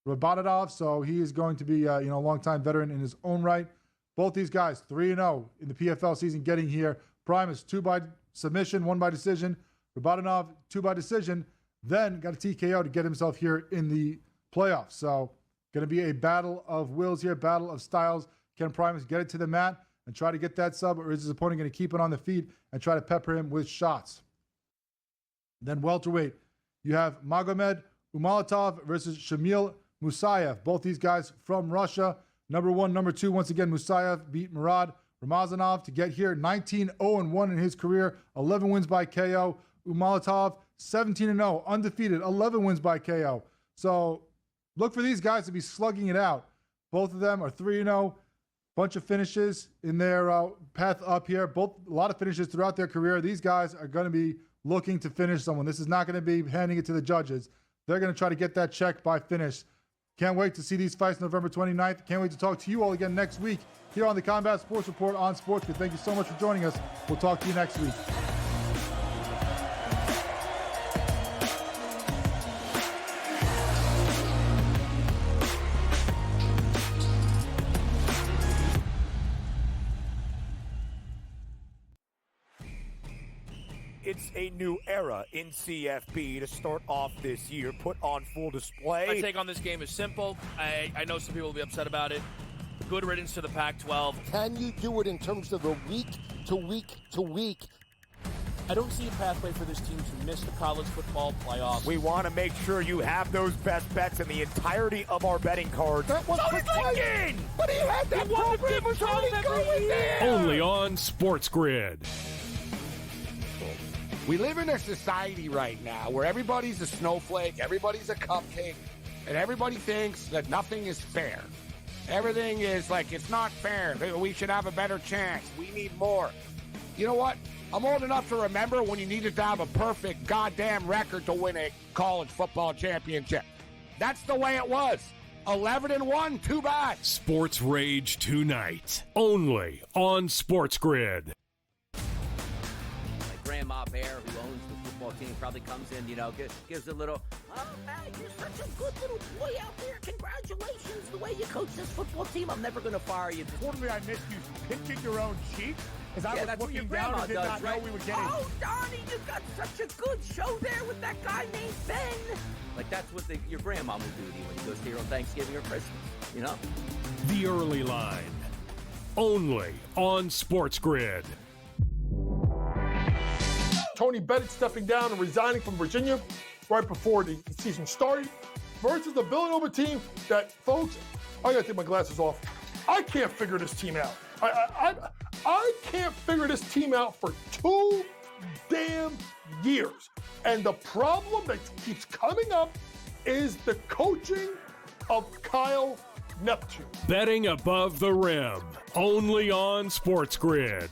Rabadanov, so he is going to be a long-time veteran in his own right. Both these guys 3-0 in the PFL season getting here. Primus 2 by submission, 1 by decision. Rabadanov 2 by decision, then got a TKO to get himself here in the playoffs. So going to be a battle of wills here, battle of styles. Can Primus get it to the mat and try to get that sub, or is his opponent going to keep it on the feet and try to pepper him with shots? Then welterweight, you have Magomed Umalatov versus Shamil Musayev. Both these guys from Russia. Number 1, number 2, once again, Musayev beat Murad Ramazanov to get here. 19-0-1 in his career, 11 wins by KO. Umalatov, 17-0, undefeated, 11 wins by KO. So look for these guys to be slugging it out. Both of them are 3-0. Bunch of finishes in their path up here. A lot of finishes throughout their career. These guys are going to be looking to finish someone. This is not going to be handing it to the judges. They're going to try to get that check by finish. Can't wait to see these fights November 29th. Can't wait to talk to you all again next week here on the Combat Sports Report on SportsGrid. Thank you so much for joining us. We'll talk to you next week. It's a new era in CFB to start off this year, put on full display. My take on this game is simple. I know some people will be upset about it. Good riddance to the Pac-12. Can you do it in terms of the week to week to week? I don't see a pathway for this team to miss the college football playoffs. We want to make sure you have those best bets in the entirety of our betting cards. That was Lincoln! But he had that program was already going there! Only on SportsGrid. We live in a society right now where everybody's a snowflake, everybody's a cupcake, and everybody thinks that nothing is fair. Everything is like, it's not fair. We should have a better chance. We need more. You know what? I'm old enough to remember when you needed to have a perfect goddamn record to win a college football championship. That's the way it was. 11-1, too bad. Sports Rage tonight, only on SportsGrid. Grandma Bear, who owns the football team, probably comes in, gives a little, oh, man, you're such a good little boy out there. Congratulations, the way you coach this football team. I'm never going to fire you. Totally, I missed you pinching your own cheek as I was that's what your looking down grandma and did does, not right? know we were getting. Oh, Donnie, you got such a good show there with that guy named Ben. Like, that's what your grandma will do to you when you go see her on Thanksgiving or Christmas, The Early Line, only on SportsGrid. Tony Bennett stepping down and resigning from Virginia right before the season started versus the Villanova team that, folks, I gotta take my glasses off. I can't figure this team out. I can't figure this team out for 2 damn years. And the problem that keeps coming up is the coaching of Kyle Neptune. Betting above the rim, only on SportsGrid.